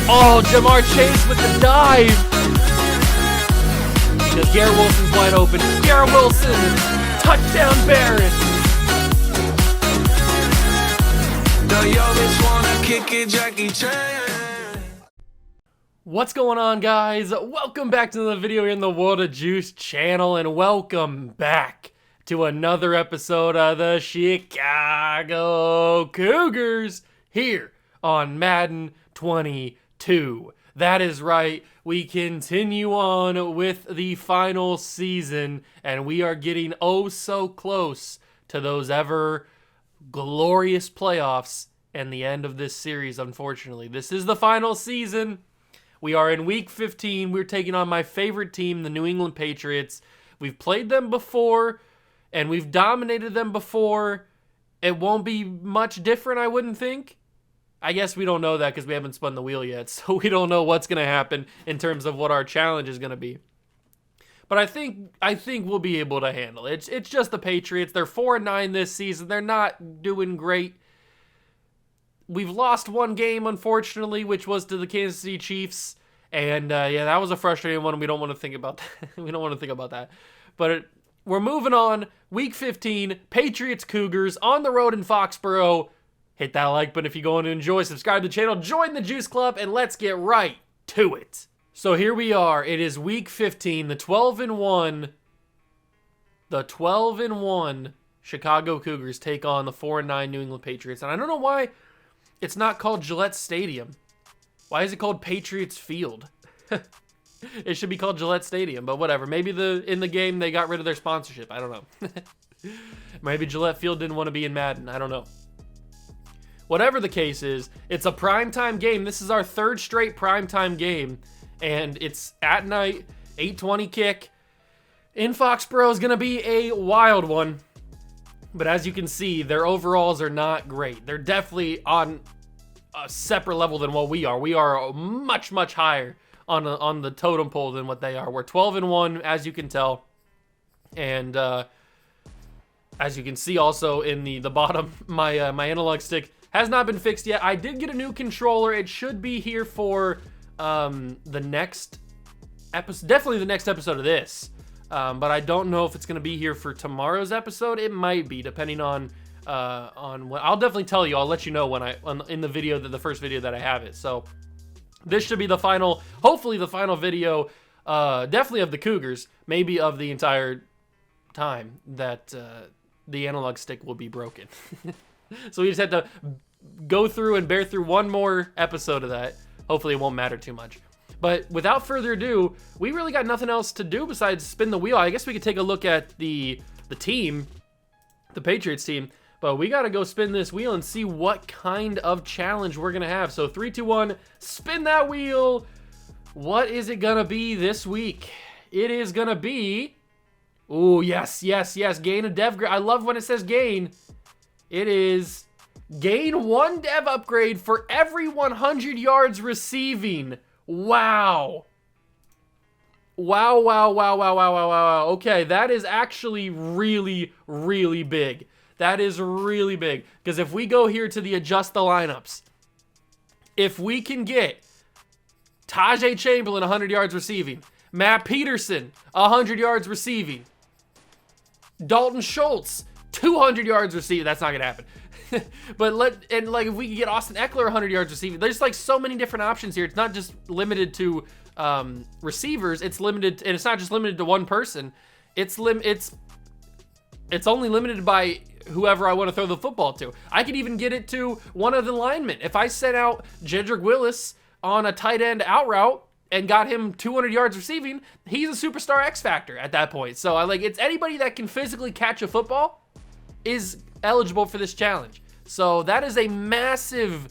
Oh, Jamar Chase with the dive. Because Garrett Wilson's wide open. Garrett Wilson, touchdown Barrett. What's going on, guys? Welcome back to the video here in the World of Juice channel, and welcome back to another episode of the Chicago Cougars here on Madden 22. That is right, we continue on with the final season, and we are getting oh so close to those ever glorious playoffs and the end of this series, unfortunately. This is the final season. We are in week 15. We're taking on my favorite team, the New England Patriots. We've played them before, and we've dominated them before. It won't be much different, I wouldn't think. I guess we don't know that because we haven't spun the wheel yet, so we don't know what's going to happen in terms of what our challenge is going to be. But I think we'll be able to handle it. It's just the Patriots. They're 4-9 this season. They're not doing great. We've lost one game, unfortunately, which was to the Kansas City Chiefs. And, yeah, that was a frustrating one. We don't want to think about that. We don't want to think about that. But we're moving on. Week 15, Patriots Cougars on the road in Foxborough. Hit that like button if you're going to enjoy. Subscribe to the channel. Join the Juice Club. And let's get right to it. So here we are. It is week 15. The 12-1 Chicago Cougars take on the 4-9 New England Patriots. And I don't know why it's not called Gillette Stadium. Why is it called Patriots Field? It should be called Gillette Stadium, but whatever. Maybe in the game they got rid of their sponsorship. I don't know. Maybe Gillette Field didn't want to be in Madden. I don't know. Whatever the case is, it's a primetime game. This is our third straight primetime game, and it's at night, 8:20 kick. In Foxborough is going to be a wild one. But as you can see, their overalls are not great. They're definitely on a separate level than what we are. We are much, much higher on the totem pole than what they are. We're 12-1, as you can tell. And as you can see also in the bottom, my analog stick has not been fixed yet. I did get a new controller. It should be here for the next episode. Definitely the next episode of this. But I don't know if it's going to be here for tomorrow's episode. It might be, depending on what. I'll definitely tell you. I'll let you know when in the video, the first video that I have it. So this should be the final, hopefully the final video, definitely of the Cougars, maybe of the entire time that the analog stick will be broken. So we just have to go through and bear through one more episode of that. Hopefully it won't matter too much. But without further ado, we really got nothing else to do besides spin the wheel. I guess we could take a look at the team, the Patriots team, but we got to go spin this wheel and see what kind of challenge we're going to have. So 3, 2, 1, spin that wheel. What is it going to be this week? It is going to be, oh, yes, gain a dev grade. I love when it says gain. It is gain 1 dev upgrade for every 100 yards receiving. Wow. Okay, that is actually really, really big. That is really big. Because if we go here to the adjust the lineups, if we can get Tajay Chamberlain 100 yards receiving, Matt Peterson 100 yards receiving, Dalton Schultz 200 yards receiving, that's not going to happen. But if we can get Austin Eckler 100 yards receiving, there's like so many different options here. It's not just limited to receivers. It's limited, and it's not just limited to one person. It's only limited by whoever I want to throw the football to. I could even get it to one of the linemen. If I sent out Jedrick Willis on a tight end out route and got him 200 yards receiving, he's a superstar X factor at that point. So it's anybody that can physically catch a football is eligible for this challenge. So that is a massive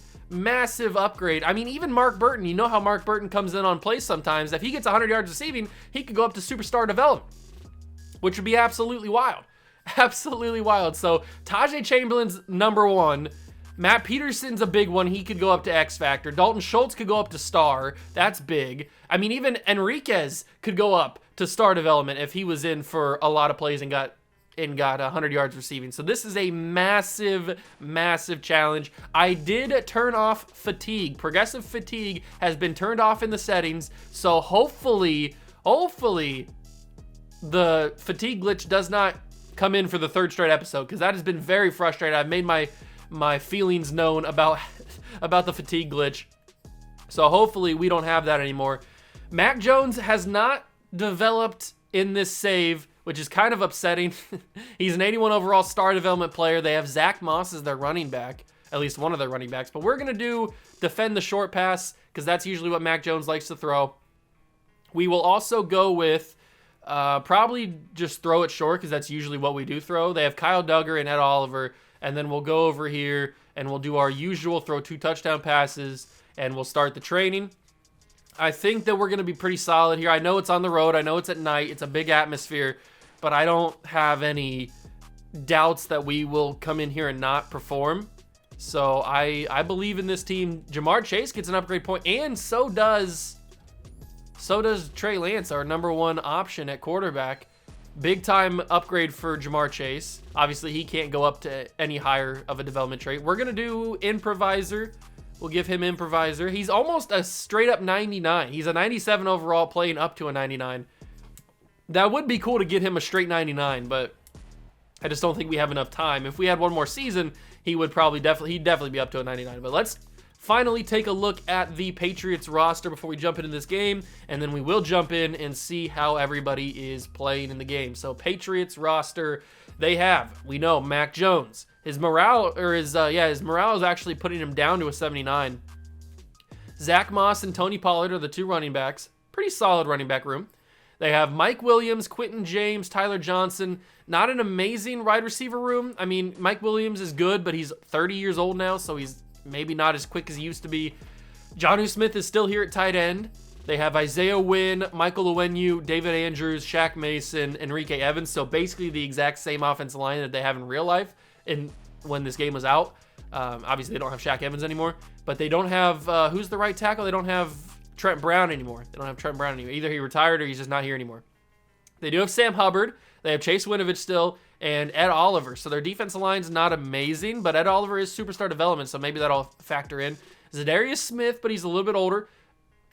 upgrade. I mean, even Mark Burton, you know how Mark Burton comes in on plays sometimes. If he gets 100 yards receiving, he could go up to superstar development, which would be absolutely wild. Absolutely wild. So Tajay Chamberlain's number 1. Matt Peterson's a big one. He could go up to X Factor. Dalton Schultz could go up to star. That's big. I mean, even Enriquez could go up to star development if he was in for a lot of plays and got and got 100 yards receiving. So this is a massive, massive challenge. I did turn off fatigue. Progressive fatigue has been turned off in the settings. So hopefully the fatigue glitch does not come in for the 3rd straight episode, because that has been very frustrating. I've made my feelings known about the fatigue glitch. So hopefully we don't have that anymore. Mac Jones has not developed in this save, which is kind of upsetting. He's an 81 overall star development player. They have Zach Moss as their running back, at least one of their running backs. But we're going to defend the short pass, because that's usually what Mac Jones likes to throw. We will also go with probably just throw it short, because that's usually what we do throw. They have Kyle Duggar and Ed Oliver. And then we'll go over here and we'll do our usual throw 2 touchdown passes, and we'll start the training. I think that we're going to be pretty solid here. I know it's on the road. I know it's at night. It's a big atmosphere. But I don't have any doubts that we will come in here and not perform. So I believe in this team. Jamar Chase gets an upgrade point, and so does Trey Lance, our #1 option at quarterback. Big time upgrade for Jamar Chase. Obviously, he can't go up to any higher of a development trait. We're going to do improviser. We'll give him improviser. He's almost a straight up 99. He's a 97 overall playing up to a 99. That would be cool to get him a straight 99, but I just don't think we have enough time. If we had one more season, he'd definitely be up to a 99. But let's finally take a look at the Patriots roster before we jump into this game, and then we will jump in and see how everybody is playing in the game. So Patriots roster, we know Mac Jones. His morale is actually putting him down to a 79. Zach Moss and Tony Pollard are the 2 running backs. Pretty solid running back room. They have Mike Williams, Quentin James, Tyler Johnson. Not an amazing wide receiver room. I mean, Mike Williams is good, but he's 30 years old now, so he's maybe not as quick as he used to be. Jonnu Smith is still here at tight end. They have Isaiah Wynn, Michael Owenu, David Andrews, Shaq Mason, Enrique Evans. So basically the exact same offensive line that they have in real life when this game was out. Obviously, they don't have Shaq Evans anymore. But they don't have, who's the right tackle? They don't have Trent Brown anymore. Either he retired or he's just not here anymore. They do have Sam Hubbard. They have Chase Winovich still, and Ed Oliver. So their defensive line's not amazing, but Ed Oliver is superstar development, so maybe that'll factor in. Zadarius Smith, but he's a little bit older.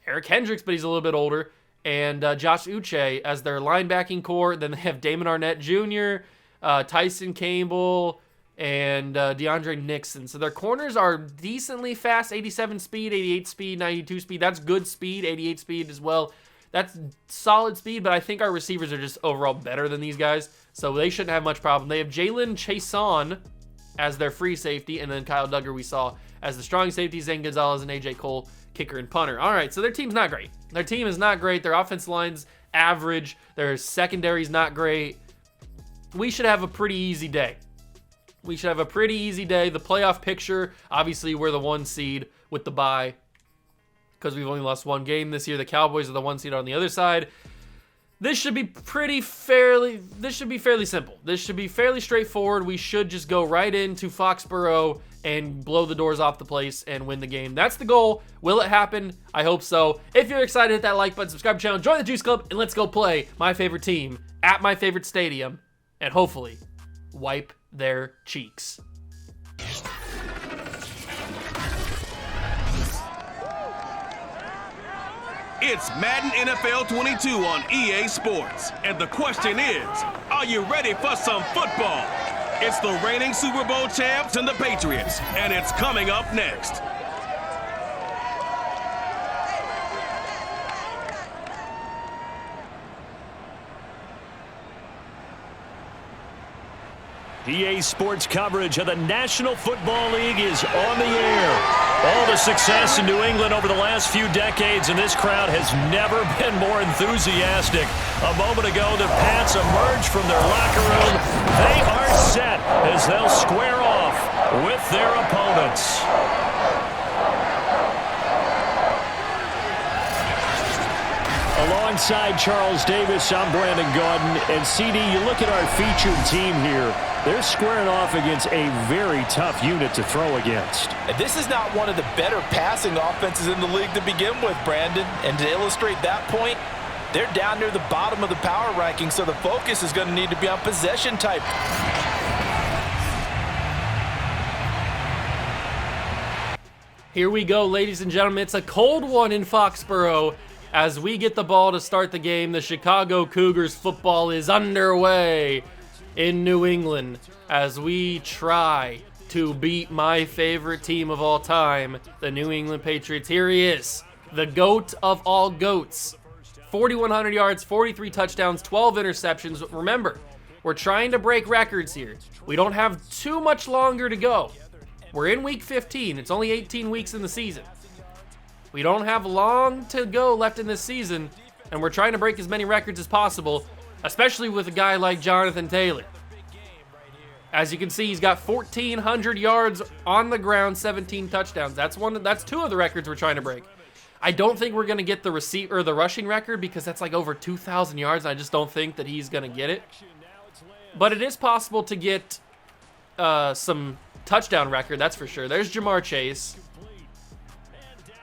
Eric Hendricks, but he's a little bit older. And Josh Uche as their linebacking core. Then they have Damon Arnett Jr., Tyson Campbell, and DeAndre Nixon. So their corners are decently fast, 87 speed, 88 speed, 92 speed. That's good speed, 88 speed as well. That's solid speed, but I think our receivers are just overall better than these guys, so they shouldn't have much problem. They have Jalen Chason as their free safety, and then Kyle Duggar we saw as the strong safety, Zane Gonzalez and AJ Cole, kicker and punter. All right, so their team's not great. Their team is not great. Their offensive line's average. Their secondary's not great. We should have a pretty easy day. The playoff picture, obviously we're the 1 seed with the bye, because we've only lost 1 game this year. The Cowboys are the 1 seed on the other side. This should be fairly simple. This should be fairly straightforward. We should just go right into Foxborough and blow the doors off the place and win the game. That's the goal. Will it happen? I hope so. If you're excited, hit that like button, subscribe to the channel, join the Juice Club, and let's go play my favorite team at my favorite stadium and hopefully wipe their cheeks. It's Madden NFL 22 on EA Sports. And the question is, are you ready for some football? It's the reigning Super Bowl champs and the Patriots, and it's coming up next. EA Sports coverage of the National Football League is on the air. All the success in New England over the last few decades, and this crowd has never been more enthusiastic. A moment ago, the Pats emerged from their locker room. They are set as they'll square off with their opponents. Alongside Charles Davis, I'm Brandon Gaudin. And CD, you look at our featured team here. They're squaring off against a very tough unit to throw against. And this is not one of the better passing offenses in the league to begin with, Brandon. And to illustrate that point, they're down near the bottom of the power ranking, so the focus is going to need to be on possession type. Here we go, ladies and gentlemen. It's a cold one in Foxborough. As we get the ball to start the game, the Chicago Cougars football is underway in New England as we try to beat my favorite team of all time, the New England Patriots. Here he is, the GOAT of all GOATs. 4,100 yards, 43 touchdowns, 12 interceptions. Remember, we're trying to break records here. We don't have too much longer to go. We're in week 15. It's only 18 weeks in the season. We don't have long to go left in this season, and we're trying to break as many records as possible, especially with a guy like Jonathan Taylor. As you can see, he's got 1,400 yards on the ground, 17 touchdowns. That's two of the records we're trying to break. I don't think we're going to get the rushing record because that's like over 2,000 yards. I just don't think that he's going to get it. But it is possible to get some touchdown record, that's for sure. There's Jamar Chase.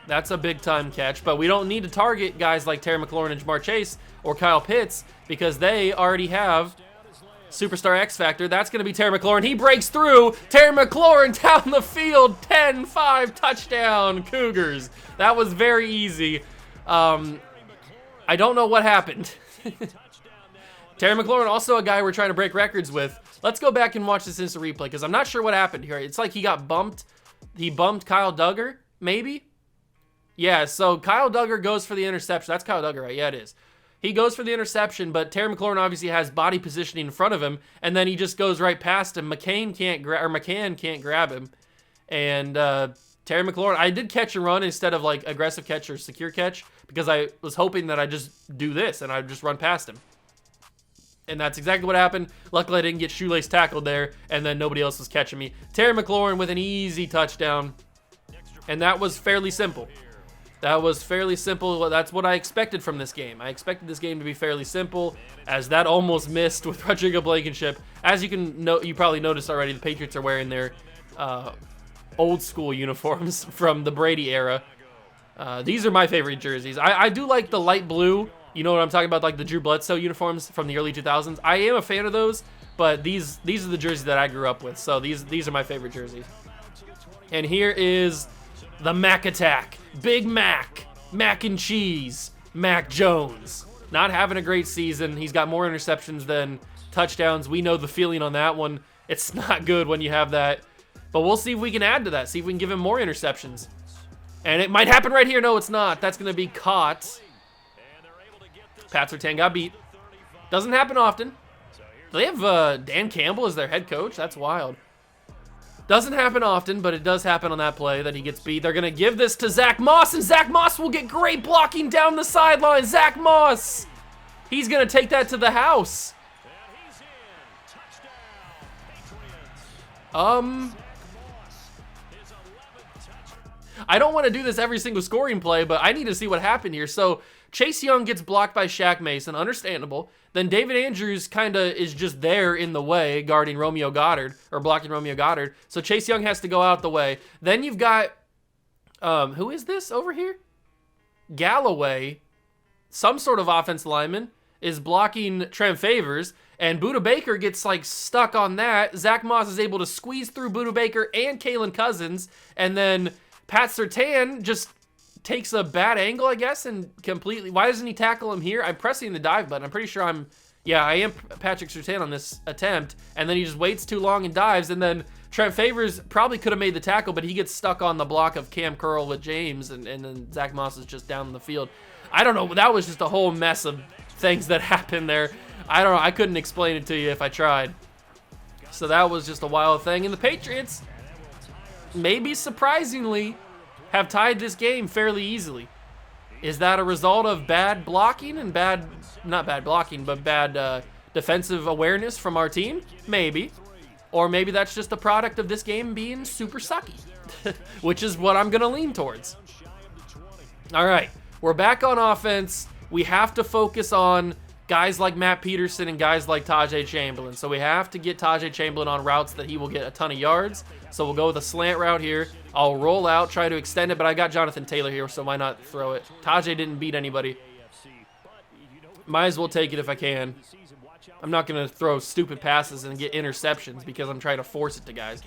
That's a big-time catch, but we don't need to target guys like Terry McLaurin and Jamar Chase or Kyle Pitts because they already have Superstar X Factor. That's going to be Terry McLaurin. He breaks through. Terry McLaurin down the field. 10-5 touchdown, Cougars. That was very easy. I don't know what happened. Terry McLaurin, also a guy we're trying to break records with. Let's go back and watch this instant replay because I'm not sure what happened here. It's like he got bumped. He bumped Kyle Duggar, maybe? Yeah, so Kyle Duggar goes for the interception. That's Kyle Duggar, right? Yeah, it is. He goes for the interception, but Terry McLaurin obviously has body positioning in front of him, and then he just goes right past him. McCann can't grab him. And Terry McLaurin, I did catch and run instead of like aggressive catch or secure catch because I was hoping that I just do this and I'd just run past him. And that's exactly what happened. Luckily, I didn't get shoelace tackled there, and then nobody else was catching me. Terry McLaurin with an easy touchdown, and that was fairly simple. That was fairly simple. That's what I expected from this game. I expected this game to be fairly simple, as that almost missed with Rodrigo Blankenship. As you can know, you probably noticed already, the Patriots are wearing their old school uniforms from the Brady era. These are my favorite jerseys. I do like the light blue. You know what I'm talking about, like the Drew Bledsoe uniforms from the early 2000s. I am a fan of those, but these are the jerseys that I grew up with. So these are my favorite jerseys. And here is the Mac Attack. Big Mac. Mac and Cheese. Mac Jones. Not having a great season. He's got more interceptions than touchdowns. We know the feeling on that one. It's not good when you have that. But we'll see if we can add to that. See if we can give him more interceptions. And it might happen right here. No, it's not. That's going to be caught. Pat Surtain got beat. Doesn't happen often. Do they have Dan Campbell as their head coach? That's wild. Doesn't happen often, but it does happen on that play that he gets beat. They're going to give this to Zach Moss, and Zach Moss will get great blocking down the sideline. Zach Moss. He's going to take that to the house. I don't want to do this every single scoring play, but I need to see what happened here. So Chase Young gets blocked by Shaq Mason, understandable. Then David Andrews kind of is just there in the way, guarding Romeo Goddard, or blocking Romeo Goddard. So Chase Young has to go out the way. Then you've got, who is this over here? Galloway, some sort of offensive lineman, is blocking Trent Favors, and Budda Baker gets like stuck on that. Zach Moss is able to squeeze through Budda Baker and Kalen Cousins, and then Pat Surtain just takes a bad angle, I guess, and completely... Why doesn't he tackle him here? I'm pressing the dive button. I'm pretty sure I am Patrick Surtain on this attempt, and then he just waits too long and dives, and then Trent Favors probably could have made the tackle, but he gets stuck on the block of Cam Curl with James, and then Zach Moss is just down the field. I don't know. That was just a whole mess of things that happened there. I don't know. I couldn't explain it to you if I tried. So that was just a wild thing, and the Patriots, maybe surprisingly, have tied this game fairly easily. Is that a result of bad blocking and not bad blocking, but bad defensive awareness from our team? Maybe. Or maybe that's just the product of this game being super sucky, which is what I'm going to lean towards. All right, we're back on offense. We have to focus on guys like Matt Peterson and guys like Tajay Chamberlain. So we have to get Tajay Chamberlain on routes that he will get a ton of yards. So we'll go with a slant route here. I'll roll out, try to extend it, but I got Jonathan Taylor here, so why not throw it? Tajay didn't beat anybody. Might as well take it if I can. I'm not going to throw stupid passes and get interceptions because I'm trying to force it to guys.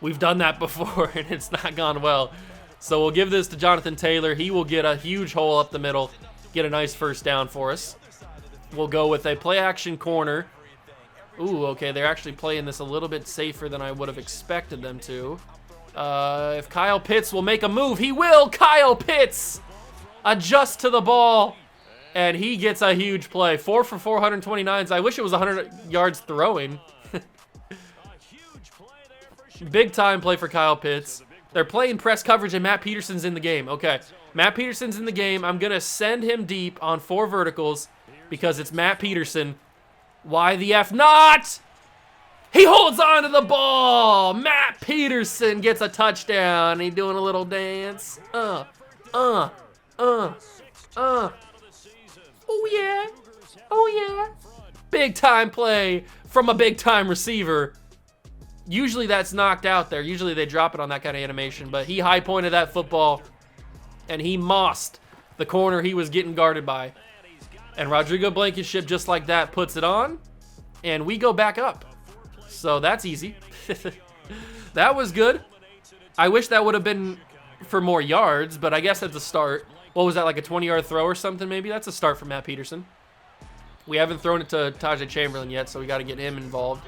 We've done that before, and it's not gone well. So we'll give this to Jonathan Taylor. He will get a huge hole up the middle, get a nice first down for us. We'll go with a play-action corner. Ooh, okay, they're actually playing this a little bit safer than I would have expected them to. If Kyle Pitts will make a move, he will! Kyle Pitts! Adjust to the ball, and he gets a huge play. 4 for 429. I wish it was 100 yards throwing. Big time play for Kyle Pitts. They're playing press coverage, and Matt Peterson's in the game. Okay, Matt Peterson's in the game. I'm going to send him deep on 4 verticals because it's Matt Peterson. Why the F not? He holds on to the ball. Matt Peterson gets a touchdown. He's doing a little dance. Oh yeah. Oh yeah. Big time play from a big time receiver. Usually that's knocked out there. Usually they drop it on that kind of animation, but he high pointed that football and he mossed the corner he was getting guarded by. And Rodrigo Blankenship, just like that, puts it on, and we go back up. So that's easy. That was good. I wish that would have been for more yards, but I guess that's a start. What was that, like a 20-yard throw or something maybe? That's a start for Matt Peterson. We haven't thrown it to Tajay Chamberlain yet, so we got to get him involved.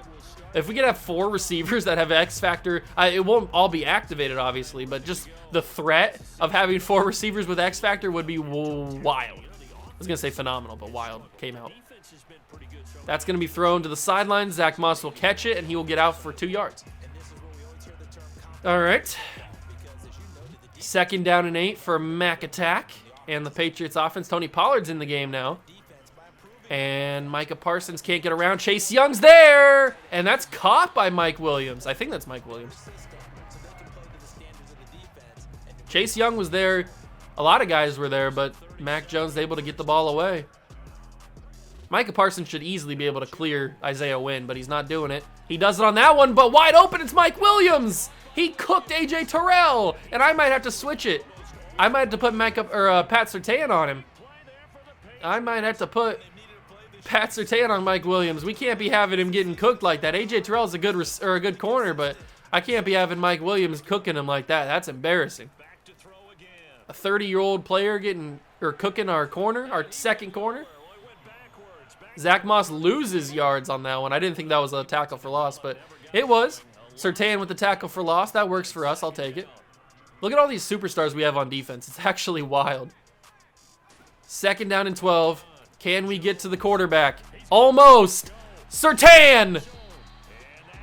If we could have 4 receivers that have X Factor, it won't all be activated, obviously, but just the threat of having 4 receivers with X Factor would be wild. I was going to say phenomenal, but wild came out. That's going to be thrown to the sideline. Zach Moss will catch it, and he will get out for 2 yards. All right. 2nd down and 8 for Mac Attack and the Patriots offense. Tony Pollard's in the game now. And Micah Parsons can't get around. Chase Young's there! And that's caught by Mike Williams. I think that's Mike Williams. Chase Young was there. A lot of guys were there, but Mac Jones is able to get the ball away. Micah Parsons should easily be able to clear Isaiah Wynn, but he's not doing it. He does it on that one, but wide open, it's Mike Williams! He cooked AJ Terrell, and I might have to switch it. I might have to put Pat Surtain on him. I might have to put Pat Surtain on Mike Williams. We can't be having him getting cooked like that. AJ Terrell's a good corner, but I can't be having Mike Williams cooking him like that. That's embarrassing. A 30-year-old player cooking our corner, our second corner. Zach Moss loses yards on that one. I didn't think that was a tackle for loss, but it was. Surtain with the tackle for loss. That works for us. I'll take it. Look at all these superstars we have on defense. It's actually wild. 2nd down and 12. Can we get to the quarterback? Almost. Surtain!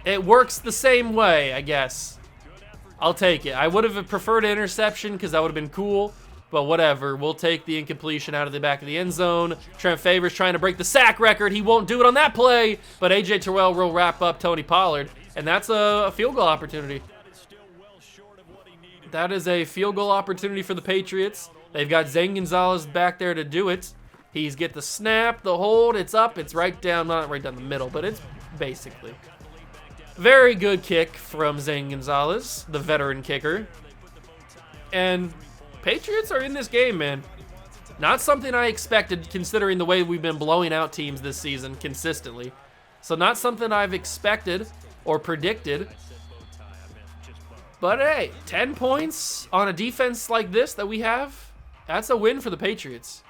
It works the same way, I guess. I'll take it. I would have preferred an interception because that would have been cool, but whatever. We'll take the incompletion out of the back of the end zone. Trent Favors trying to break the sack record. He won't do it on that play, but AJ Terrell will wrap up Tony Pollard, and that's a field goal opportunity. That is a field goal opportunity for the Patriots. They've got Zane Gonzalez back there to do it. He's get the snap, the hold, it's up, it's right down, not right down the middle, but it's basically. Very good kick from Zane Gonzalez, the veteran kicker. And Patriots are in this game, man. Not something I expected considering the way we've been blowing out teams this season consistently. So not something I've expected or predicted. But hey, 10 points on a defense like this that we have, that's a win for the Patriots.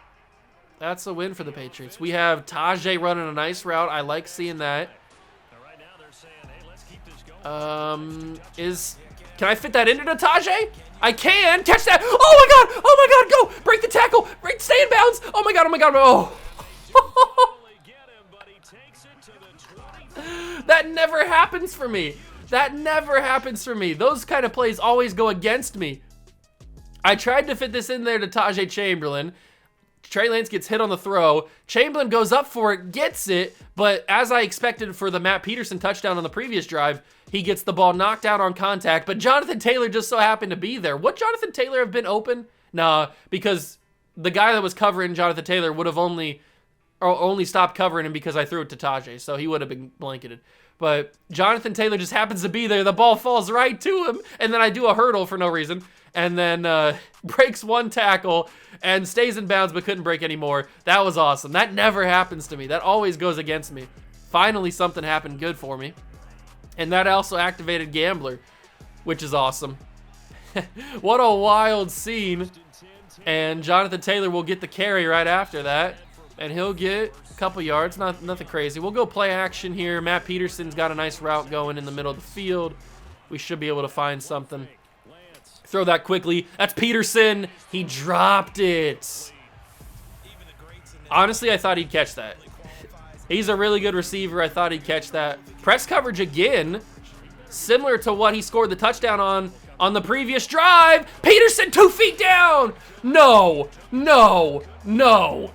That's a win for the Patriots. We have Tajay running a nice route. I like seeing that. Can I fit that into Tajay? I can. Catch that. Oh my god. Oh my god. Go. Break the tackle. Stay in bounds. Oh my god. Oh my god. Oh. That never happens for me. That never happens for me. Those kind of plays always go against me. I tried to fit this in there to Tajay Chamberlain. Trey Lance gets hit on the throw. Chamberlain goes up for it, gets it, but as I expected for the Matt Peterson touchdown on the previous drive, he gets the ball knocked out on contact, but Jonathan Taylor just so happened to be there. Would Jonathan Taylor have been open? Nah, because the guy that was covering Jonathan Taylor would have only stopped covering him because I threw it to Tajay, so he would have been blanketed. But Jonathan Taylor just happens to be there. The ball falls right to him, and then I do a hurdle for no reason, and then breaks one tackle and stays in bounds but couldn't break anymore. That was awesome. That never happens to me. That always goes against me. Finally, something happened good for me. And that also activated Gambler, which is awesome. What a wild scene. And Jonathan Taylor will get the carry right after that. And he'll get a couple yards, nothing crazy. We'll go play action here. Matt Peterson's got a nice route going in the middle of the field. We should be able to find something. Throw that quickly. That's Peterson. He dropped it. Honestly, I thought he'd catch that. He's a really good receiver. I thought he'd catch that. Press coverage again. Similar to what he scored the touchdown on the previous drive. Peterson 2 feet down. No, no, no.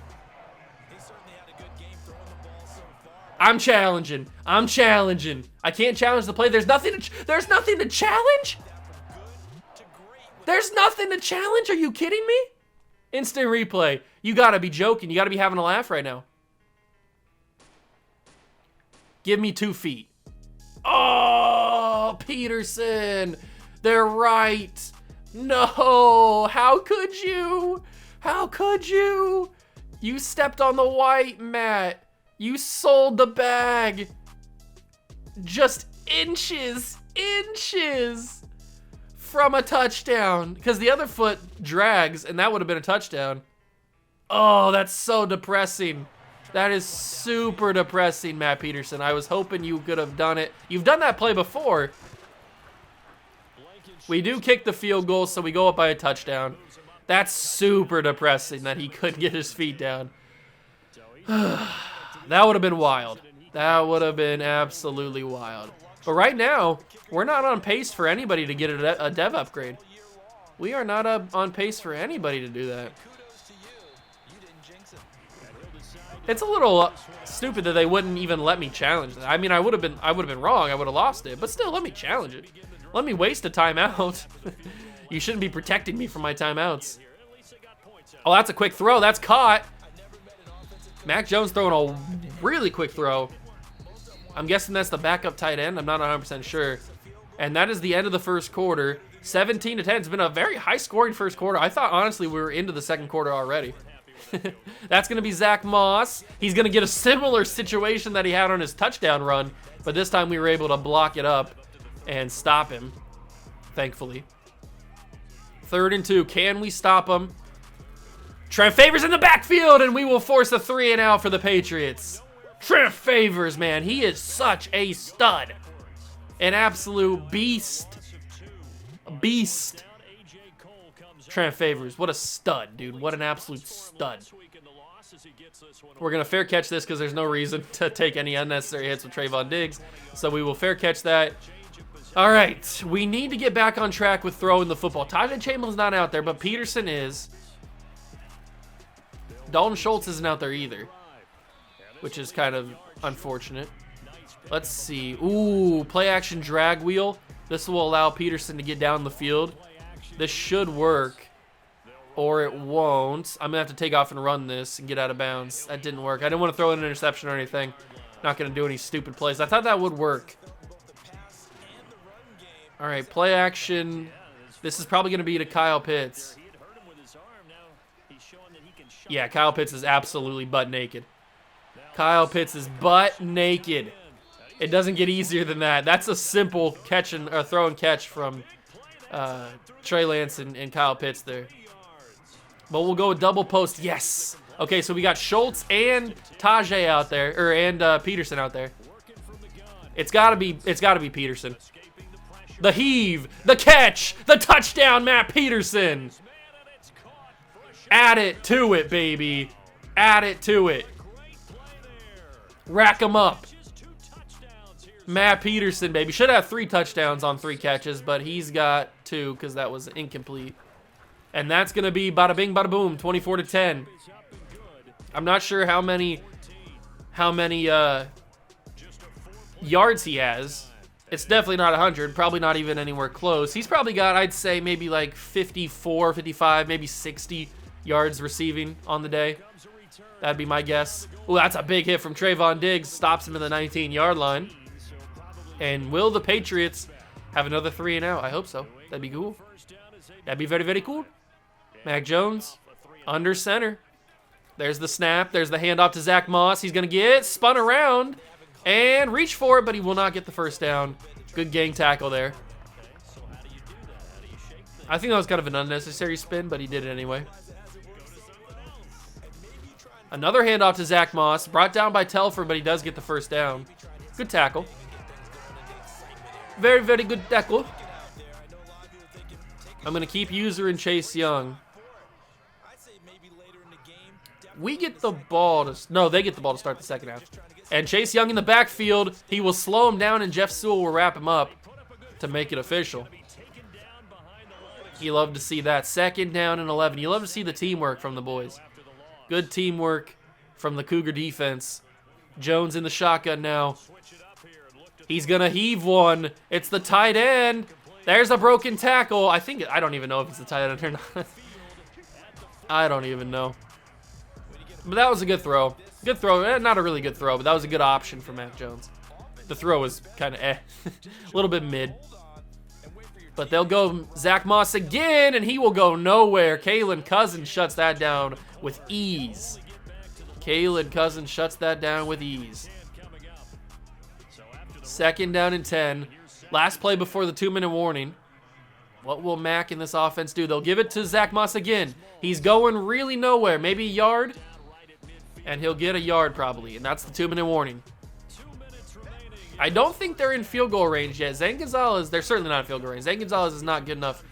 I'm challenging. I'm challenging. I can't challenge the play. There's nothing to challenge? There's nothing to challenge? Are you kidding me? Instant replay. You gotta be joking. You gotta be having a laugh right now. Give me 2 feet. Oh, Peterson. They're right. No. How could you? How could you? You stepped on the white, Matt. You sold the bag. Just inches from a touchdown. Because the other foot drags, and that would have been a touchdown. Oh, that's so depressing. That is super depressing, Matt Peterson. I was hoping you could have done it. You've done that play before. We do kick the field goal, so we go up by a touchdown. That's super depressing that he couldn't get his feet down. That would have been wild. That would have been absolutely wild. But right now, we're not on pace for anybody to get a dev upgrade. We are not on pace for anybody to do that. It's a little stupid that they wouldn't even let me challenge that. I mean, I would have been wrong. I would have lost it, but still, let me challenge it. Let me waste a timeout. You shouldn't be protecting me from my timeouts. Oh, that's a quick throw. That's caught. Mac Jones throwing a really quick throw. I'm guessing that's the backup tight end. I'm not 100% sure. And that is the end of the first quarter. 17-10. It's been a very high-scoring first quarter. I thought, honestly, we were into the second quarter already. That's going to be Zach Moss. He's going to get a similar situation that he had on his touchdown run, but this time we were able to block it up and stop him, thankfully. 3rd and 2. Can we stop him? Trent Favors in the backfield, and we will force a 3 and out for the Patriots. Trent Favors, man, he is such a stud. An absolute beast. A beast. Trent Favors, what a stud, dude. What an absolute stud. We're going to fair catch this because there's no reason to take any unnecessary hits with Trayvon Diggs. So we will fair catch that. All right, we need to get back on track with throwing the football. Tajay Chamberlain's not out there, but Peterson is. Dalton Schultz isn't out there either, which is kind of unfortunate. Let's see. Ooh, play action drag wheel. This will allow Peterson to get down the field. This should work, or it won't. I'm going to have to take off and run this and get out of bounds. That didn't work. I didn't want to throw an interception or anything. Not going to do any stupid plays. I thought that would work. All right, play action. This is probably going to be to Kyle Pitts. Yeah, Kyle Pitts is absolutely butt naked. Kyle Pitts is butt naked. It doesn't get easier than that. That's a simple catch and throw and catch from Trey Lance and Kyle Pitts there. But we'll go with double post. Yes. Okay, so we got Schultz and Tajay out there, and Peterson out there. It's gotta be Peterson. The heave, the catch, the touchdown, Matt Peterson. Add it to it, baby. Add it to it. Rack them up. Matt Peterson, baby. Should have 3 touchdowns on 3 catches, but he's got 2 because that was incomplete. And that's going to be bada bing, bada boom, 24-10. I'm not sure how many yards he has. It's definitely not 100, probably not even anywhere close. He's probably got, I'd say, maybe like 54, 55, maybe 60 yards receiving on the day. That'd be my guess. Oh, that's a big hit from Trayvon Diggs. Stops him at the 19-yard line. And will the Patriots have another 3 and out? I hope so. That'd be cool. That'd be very, very cool. Mac Jones, under center. There's the snap. There's the handoff to Zach Moss. He's going to get spun around and reach for it, but he will not get the first down. Good gang tackle there. I think that was kind of an unnecessary spin, but he did it anyway. Another handoff to Zach Moss. Brought down by Telford, but he does get the first down. Good tackle. Very, very good tackle. I'm going to keep User and Chase Young. We get the ball to... No, they get the ball to start the second half. And Chase Young in the backfield. He will slow him down, and Jeff Sewell will wrap him up to make it official. You love to see that. 2nd down and 11. You love to see the teamwork from the boys. Good teamwork from the Cougar defense. Jones in the shotgun now. He's going to heave one. It's the tight end. There's a broken tackle. I don't even know if it's the tight end or not. I don't even know. But that was a good throw. Good throw. Not a really good throw, but that was a good option for Mac Jones. The throw was kind of a little bit mid. But they'll go Zach Moss again, and he will go nowhere. Kalen Cousins shuts that down with ease. Kalen Cousins shuts that down with ease. 2nd down and 10. Last play before the 2-minute warning. What will Mac and this offense do? They'll give it to Zach Moss again. He's going really nowhere. Maybe a yard. And he'll get a yard probably. And that's the 2-minute warning. I don't think they're in field goal range yet. Zane Gonzalez, they're certainly not in field goal range. Zane Gonzalez is not good enough,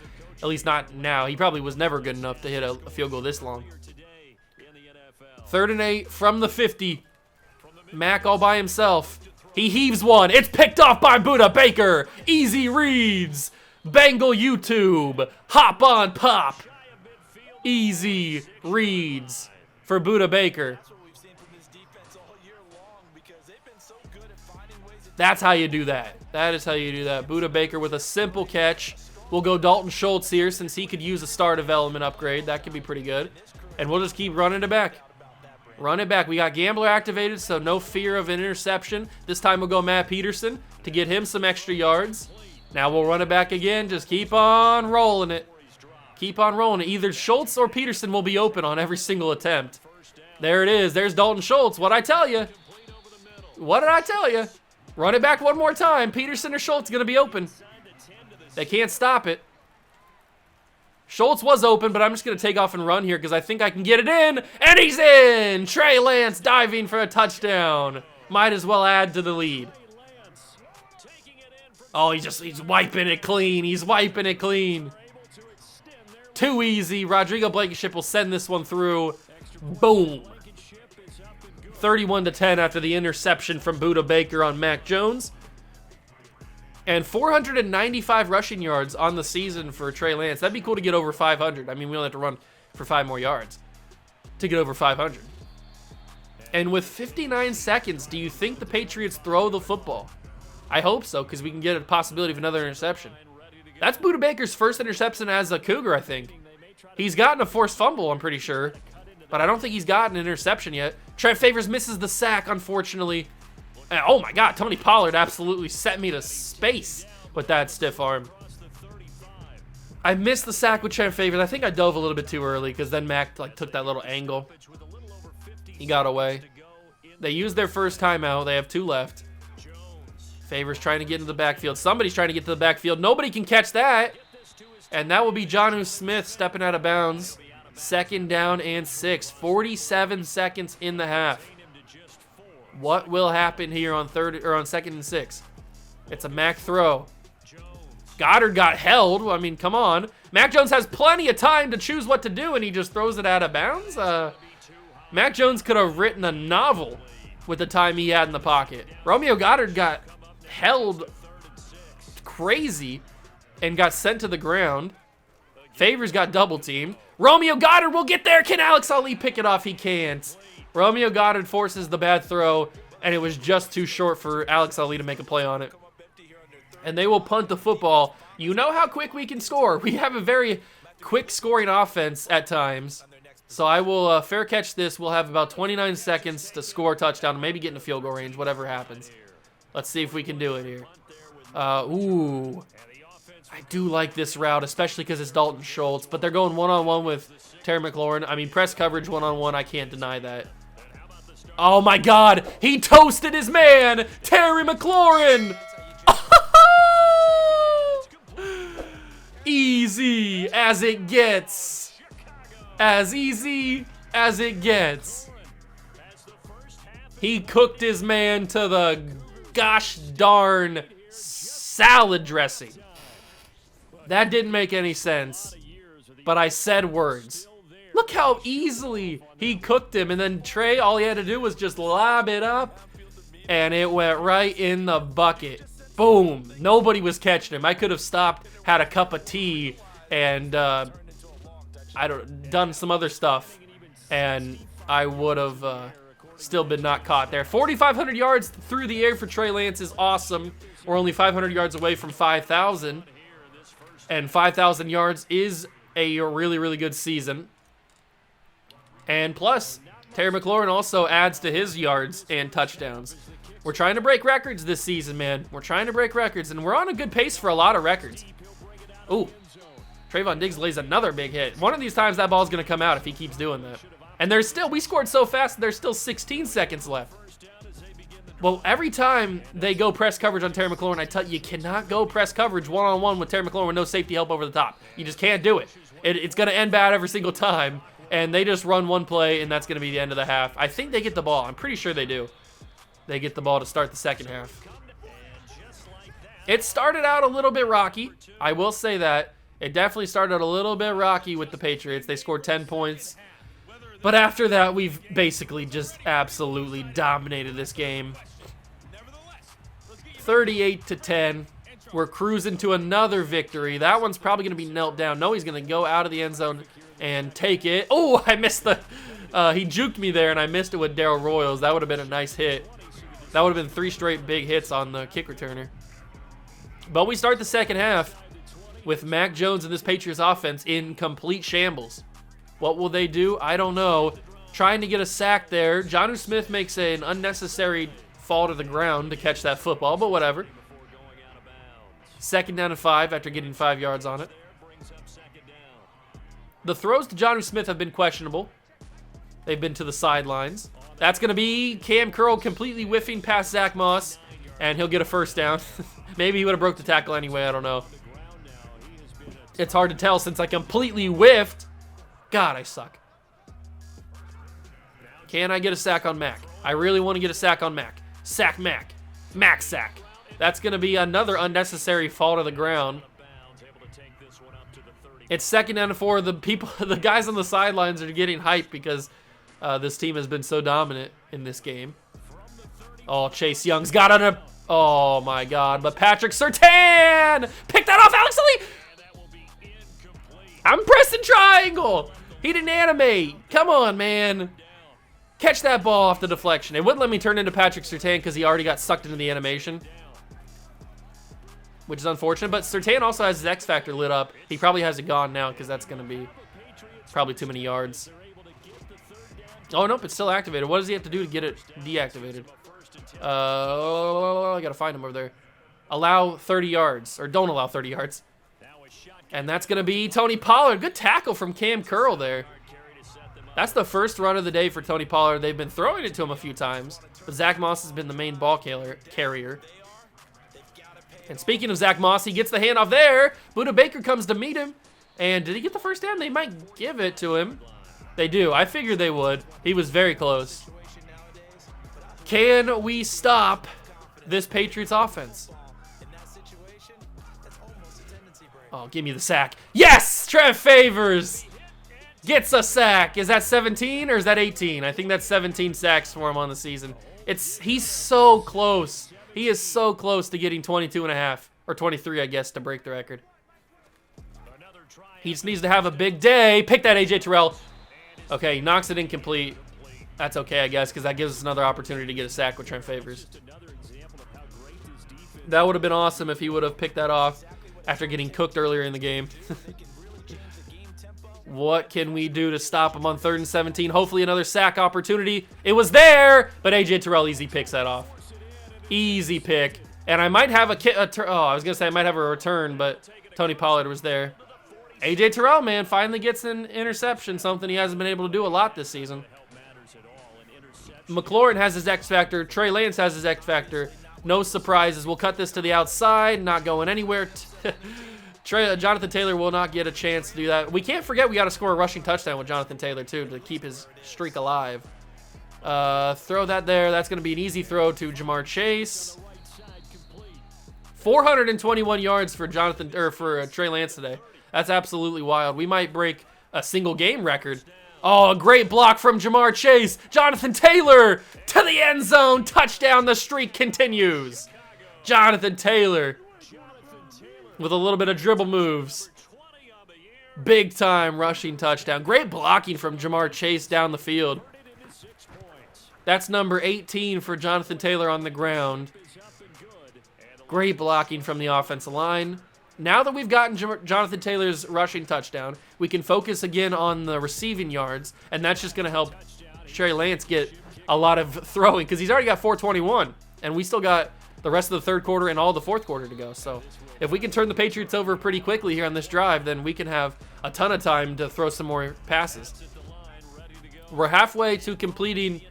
at least not now. He probably was never good enough to hit a field goal this long. 3rd and 8 from the 50. Mac all by himself. He heaves one. It's picked off by Buda Baker. Easy reads. Bengal YouTube. Hop on pop. Easy reads for Buda Baker. That's how you do that. That is how you do that. Buda Baker with a simple catch. We'll go Dalton Schultz here since he could use a star development upgrade. That could be pretty good. And we'll just keep running it back. Run it back. We got Gambler activated, so no fear of an interception. This time we'll go Matt Peterson to get him some extra yards. Now we'll run it back again. Just keep on rolling it. Keep on rolling it. Either Schultz or Peterson will be open on every single attempt. There it is. There's Dalton Schultz. What'd I tell you? What did I tell you? Run it back one more time. Peterson or Schultz going to be open. They can't stop it. Schultz was open, but I'm just going to take off and run here because I think I can get it in. And he's in! Trey Lance diving for a touchdown. Might as well add to the lead. Oh, he's wiping it clean. He's wiping it clean. Too easy. Rodrigo Blankenship will send this one through. Boom. 31-10 after the interception from Buda Baker on Mac Jones. And 495 rushing yards on the season for Trey Lance. That'd be cool to get over 500. I mean, we only have to run for 5 more yards to get over 500. And with 59 seconds, do you think the Patriots throw the football? I hope so, because we can get a possibility of another interception. That's Buda Baker's first interception as a Cougar, I think. He's gotten a forced fumble, I'm pretty sure. But I don't think he's gotten an interception yet. Trent Favors misses the sack, unfortunately. And, oh my God, Tony Pollard absolutely set me to space with that stiff arm. I missed the sack with Trent Favors. I think I dove a little bit too early because then Mac took that little angle. He got away. They used their first timeout. They have 2 left. Favors trying to get into the backfield. Somebody's trying to get to the backfield. Nobody can catch that. And that will be Jonnu Smith stepping out of bounds. 2nd down and 6. 47 seconds in the half. What will happen here on 2nd and 6? It's a Mac throw. Goddard got held. I mean, come on. Mac Jones has plenty of time to choose what to do, and he just throws it out of bounds. Mac Jones could have written a novel with the time he had in the pocket. Romeo Goddard got held crazy and got sent to the ground. Favors got double teamed. Romeo Goddard will get there. Can Alex Ali pick it off? He can't. Romeo Goddard forces the bad throw, and it was just too short for Alex Ali to make a play on it. And they will punt the football. You know how quick we can score. We have a very quick scoring offense at times. So I will fair catch this. We'll have about 29 seconds to score a touchdown, maybe get in a field goal range, whatever happens. Let's see if we can do it here. Ooh. I do like this route, especially because it's Dalton Schultz, but they're going one-on-one with Terry McLaurin. I mean, press coverage one-on-one, I can't deny that. Oh my God, he toasted his man, Terry McLaurin. Easy as it gets. As easy as it gets. He cooked his man to the gosh darn salad dressing. That didn't make any sense, but I said words. Look how easily he cooked him, and then Trey, all he had to do was just lob it up, and it went right in the bucket. Boom. Nobody was catching him. I could have stopped, had a cup of tea, and done some other stuff, and I would have still been not caught there. 4,500 yards through the air for Trey Lance is awesome. We're only 500 yards away from 5,000. And 5,000 yards is a really, really good season. And plus, Terry McLaurin also adds to his yards and touchdowns. We're trying to break records this season, man. We're trying to break records, and we're on a good pace for a lot of records. Ooh, Trayvon Diggs lays another big hit. One of these times that ball's going to come out if he keeps doing that. And we scored so fast, there's still 16 seconds left. Well, every time they go press coverage on Terry McLaurin, I tell you, you cannot go press coverage one-on-one with Terry McLaurin with no safety help over the top. You just can't do it. It's going to end bad every single time, and they just run one play, and that's going to be the end of the half. I think they get the ball. I'm pretty sure they do. They get the ball to start the second half. It started out a little bit rocky. I will say that. It definitely started a little bit rocky with the Patriots. They scored 10 points. But after that, we've basically just absolutely dominated this game. 38-10. We're cruising to another victory. That one's probably going to be knelt down. No, he's going to go out of the end zone and take it. Oh, I missed the... he juked me there, and I missed it with Darryl Royals. That would have been a nice hit. That would have been 3 straight big hits on the kick returner. But we start the second half with Mac Jones and this Patriots offense in complete shambles. What will they do? I don't know. Trying to get a sack there. Jonnu Smith makes an unnecessary fall to the ground to catch that football, but whatever. Second down and 5 after getting 5 yards on it. The throws to Jonnu Smith have been questionable. They've been to the sidelines. That's going to be Cam Curl completely whiffing past Zach Moss, and he'll get a first down. Maybe he would have broke the tackle anyway, I don't know. It's hard to tell since I completely whiffed. God, I suck. Can I get a sack on Mac? I really want to get a sack on Mac. Sack Mac. Mac sack. That's going to be another unnecessary fall to the ground. It's second down and 4. The guys on the sidelines are getting hyped because this team has been so dominant in this game. Oh, Chase Young's got on a... Oh, my God. But Patrick Surtain! Pick that off, Alex Lee! I'm pressing triangle! He didn't animate. Come on, man. Catch that ball off the deflection. It wouldn't let me turn into Patrick Surtain because he already got sucked into the animation, which is unfortunate. But Surtain also has his X Factor lit up. He probably has it gone now because that's going to be probably too many yards. Oh, nope, it's still activated. What does he have to do to get it deactivated? I got to find him over there. Allow 30 yards, or don't allow 30 yards. And that's going to be Tony Pollard. Good tackle from Cam Curl there. That's the first run of the day for Tony Pollard. They've been throwing it to him a few times, but Zach Moss has been the main ball carrier. And speaking of Zach Moss, he gets the handoff there. Buda Baker comes to meet him. And did he get the first down? They might give it to him. They do. I figured they would. He was very close. Can we stop this Patriots offense? Oh, give me the sack. Yes! Trev Favors gets a sack. Is that 17 or is that 18? I think that's 17 sacks for him on the season. He's so close. He is so close to getting 22 and a half, or 23, I guess, to break the record. He just needs to have a big day. Pick that, AJ Terrell. Okay, he knocks it incomplete. That's okay, I guess, because that gives us another opportunity to get a sack with Trent Favors. That would have been awesome if he would have picked that off after getting cooked earlier in the game. What can we do to stop him on 3rd and 17? Hopefully another sack opportunity. It was there, but AJ Terrell easy picks that off. Easy pick. And I might have I was going to say I might have a return, but Tony Pollard was there. A.J. Terrell, man, finally gets an interception, something he hasn't been able to do a lot this season. McLaurin has his X Factor. Trey Lance has his X Factor. No surprises. We'll cut this to the outside, not going anywhere. Jonathan Taylor will not get a chance to do that. We can't forget we got to score a rushing touchdown with Jonathan Taylor, too, to keep his streak alive. Throw that there. That's going to be an easy throw to Jamar Chase. 421 yards for Trey Lance today. That's absolutely wild. We might break a single game record. Oh, a great block from Jamar Chase. Jonathan Taylor to the end zone. Touchdown. The streak continues. Jonathan Taylor with a little bit of dribble moves. Big time rushing touchdown. Great blocking from Jamar Chase down the field. That's number 18 for Jonathan Taylor on the ground. Great blocking from the offensive line. Now that we've gotten Jonathan Taylor's rushing touchdown, we can focus again on the receiving yards, and that's just going to help Trey Lance get a lot of throwing because he's already got 421, and we still got the rest of the third quarter and all the fourth quarter to go. So if we can turn the Patriots over pretty quickly here on this drive, then we can have a ton of time to throw some more passes. We're halfway to completing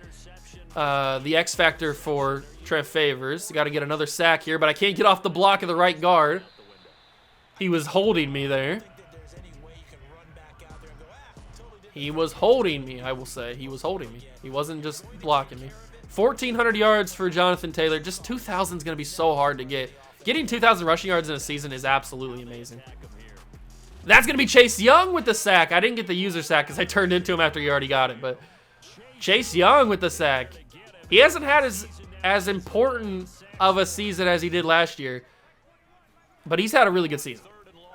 the X Factor for Trent Favors. Got to get another sack here, but I can't get off the block of the right guard. He was holding me there. He was holding me, I will say. He was holding me. He wasn't just blocking me. 1,400 yards for Jonathan Taylor. Just 2,000 is going to be so hard to get. Getting 2,000 rushing yards in a season is absolutely amazing. That's going to be Chase Young with the sack. I didn't get the user sack because I turned into him after he already got it, but Chase Young with the sack. He hasn't had as important of a season as he did last year, but he's had a really good season.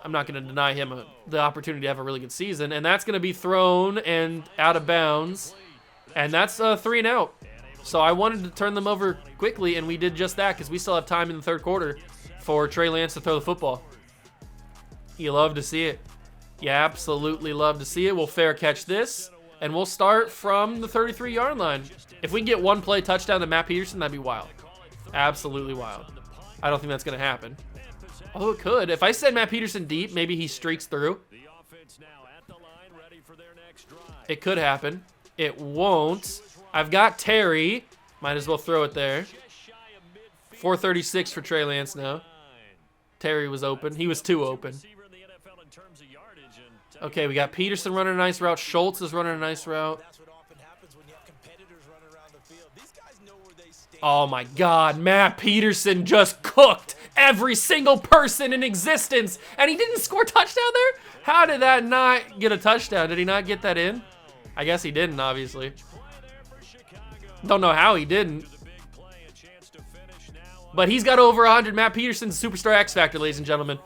I'm not going to deny him the opportunity to have a really good season, and that's going to be thrown and out of bounds, and that's 3 and out. So I wanted to turn them over quickly, and we did just that because we still have time in the third quarter for Trey Lance to throw the football. You love to see it. You absolutely love to see it. We'll fair catch this, and we'll start from the 33-yard line. If we can get one play touchdown to Matt Peterson, that'd be wild. Absolutely wild. I don't think that's going to happen. Oh, it could. If I send Matt Peterson deep, maybe he streaks through. It could happen. It won't. I've got Terry. Might as well throw it there. 436 for Trey Lance now. Terry was open. He was too open. Okay, we got Peterson running a nice route. Schultz is running a nice route. Oh my God, Matt Peterson just cooked every single person in existence, and he didn't score a touchdown there? How did that not get a touchdown? Did he not get that in? I guess he didn't, obviously. Don't know how he didn't. But he's got over 100. Matt Peterson's superstar X Factor, ladies and gentlemen.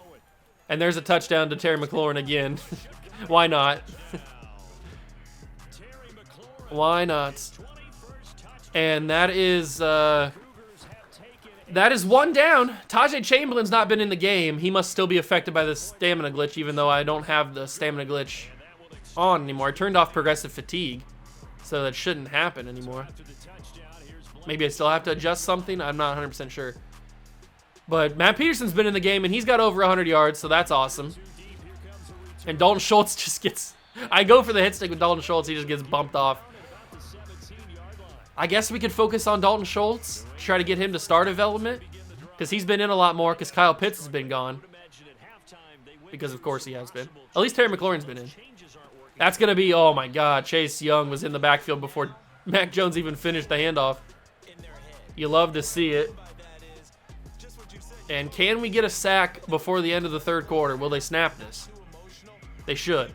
And there's a touchdown to Terry McLaurin again. Why not? Why not? And that is one down. Tajay Chamberlain's not been in the game. He must still be affected by the stamina glitch, even though I don't have the stamina glitch on anymore. I turned off progressive fatigue, so that shouldn't happen anymore. Maybe I still have to adjust something. I'm not 100% sure. But Matt Peterson's been in the game, and he's got over 100 yards, so that's awesome. And Dalton Schultz just gets... I go for the hit stick with Dalton Schultz. He just gets bumped off. I guess we could focus on Dalton Schultz, try to get him to star development, because he's been in a lot more because Kyle Pitts has been gone. Because, of course, he has been. At least Terry McLaurin's been in. That's going to be, oh my God, Chase Young was in the backfield before Mac Jones even finished the handoff. You love to see it. And can we get a sack before the end of the third quarter? Will they snap this? They should.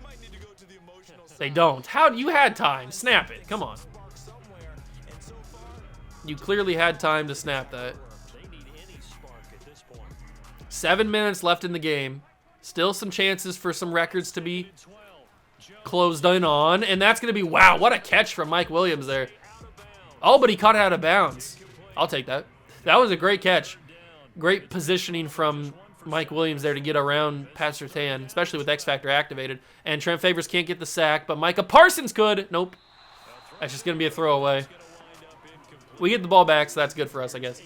They don't. How? You had time. Snap it. Come on. You clearly had time to snap that. 7 minutes left in the game. Still some chances for some records to be closed in on. And that's going to be, wow, what a catch from Mike Williams there. Oh, but he caught it out of bounds. I'll take that. That was a great catch. Great positioning from Mike Williams there to get around Pat Surtain, especially with X Factor activated. And Trent Favors can't get the sack, but Micah Parsons could. Nope. That's just going to be a throwaway. We get the ball back, so that's good for us, I guess.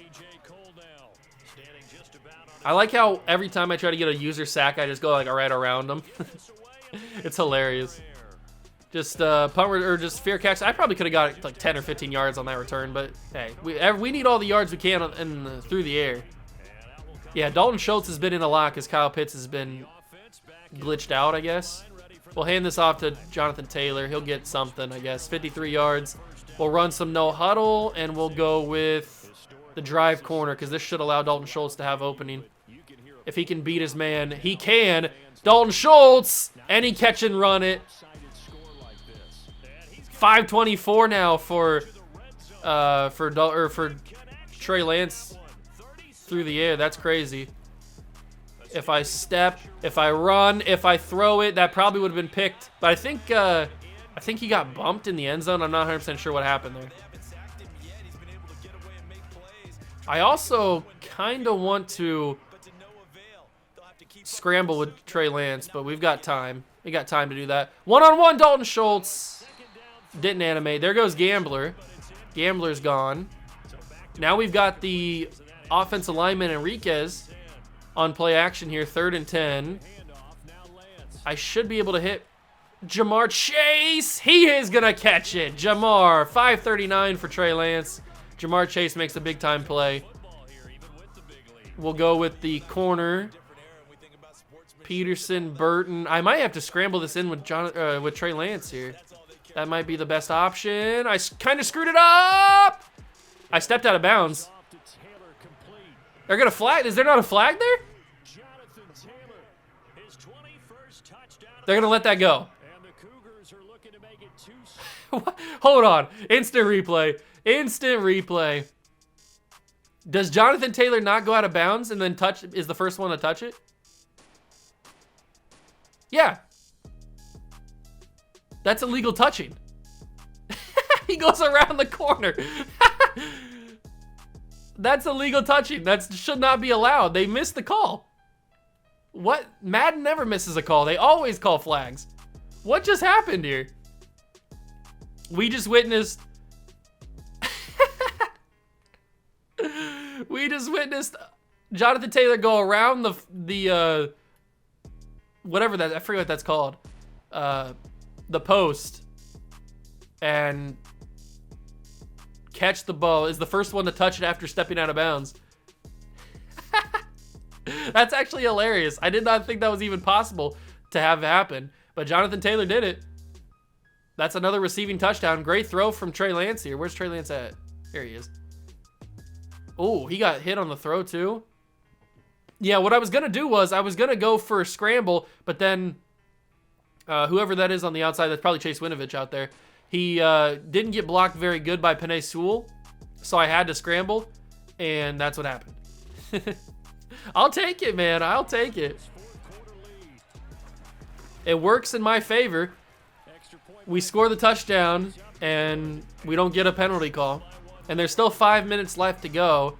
I like how every time I try to get a user sack, I just go like right around them. It's hilarious. Just punt or just fair catch. I probably could have got like 10 or 15 yards on that return, but hey, we need all the yards we can through the air. Yeah, Dalton Schultz has been in a lot because Kyle Pitts has been glitched out, I guess. We'll hand this off to Jonathan Taylor. He'll get something, I guess. 53 yards. We'll run some no huddle, and we'll go with the drive corner because this should allow Dalton Schultz to have opening. If he can beat his man, he can. Dalton Schultz, and he catch and run it. 5:24 now for Trey Lance through the air. That's crazy. If I step, if I run, if I throw it, that probably would have been picked. But I think he got bumped in the end zone. I'm not 100% sure what happened there. I also kind of want to scramble with Trey Lance, but we've got time. We got time to do that. One-on-one, Dalton Schultz. Didn't animate. There goes Gambler. Gambler's gone. Now we've got the offensive lineman Enriquez on play action here. 3rd and 10. I should be able to hit Jamar Chase. He is going to catch it. Jamar. 5:39 for Trey Lance. Jamar Chase makes a big-time play. We'll go with the corner. Peterson, Burton. I might have to scramble this in with Trey Lance here. That might be the best option. I kind of screwed it up. I stepped out of bounds. They're going to flag. Is there not a flag there? They're going to let that go. Hold on. Instant replay. Instant replay. Does Jonathan Taylor not go out of bounds and then is the first one to touch it? Yeah. That's illegal touching. He goes around the corner. That's illegal touching. That should not be allowed. They missed the call. What? Madden never misses a call. They always call flags. What just happened here? We just witnessed... We just witnessed Jonathan Taylor go around the whatever that, I forget what that's called. The post and catch the ball. Is the first one to touch it after stepping out of bounds. That's actually hilarious. I did not think that was even possible to have happen, but Jonathan Taylor did it. That's another receiving touchdown. Great throw from Trey Lance here. Where's Trey Lance at? Here he is. Oh, he got hit on the throw too. Yeah, what I was going to do was I was going to go for a scramble, but then whoever that is on the outside, that's probably Chase Winovich out there, he didn't get blocked very good by Penei Sewell, so I had to scramble, and that's what happened. I'll take it, man. I'll take it. It works in my favor. We score the touchdown, and we don't get a penalty call. And there's still 5 minutes left to go.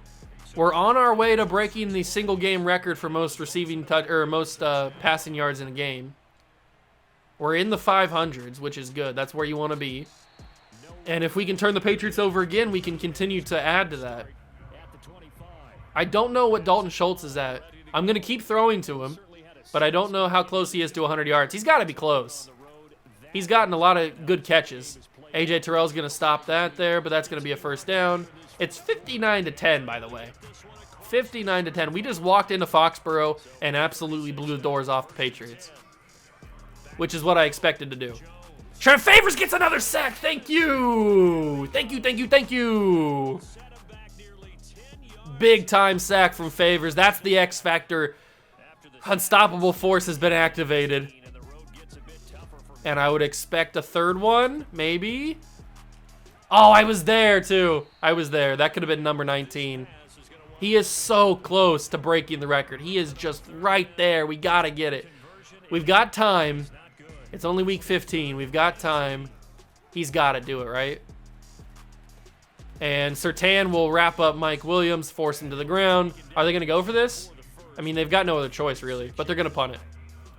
We're on our way to breaking the single game record for most most passing yards in a game. We're in the 500s, which is good. That's where you want to be. And if we can turn the Patriots over again, we can continue to add to that. I don't know what Dalton Schultz is at. I'm going to keep throwing to him, but I don't know how close he is to 100 yards. He's got to be close. He's gotten a lot of good catches. A.J. Terrell's going to stop that there, but that's going to be a first down. It's 59-10, by the way. 59-10. We just walked into Foxborough and absolutely blew the doors off the Patriots, which is what I expected to do. Trev Favors gets another sack. Thank you. Thank you, thank you, thank you. Big time sack from Favors. That's the X factor. Unstoppable force has been activated. And I would expect a third one, maybe. Oh, I was there too. I was there. That could have been number 19. He is so close to breaking the record. He is just right there. We got to get it. We've got time. It's only week 15. We've got time. He's got to do it, right? And Surtain will wrap up Mike Williams, force him to the ground. Are they going to go for this? I mean, they've got no other choice, really. But they're going to punt it.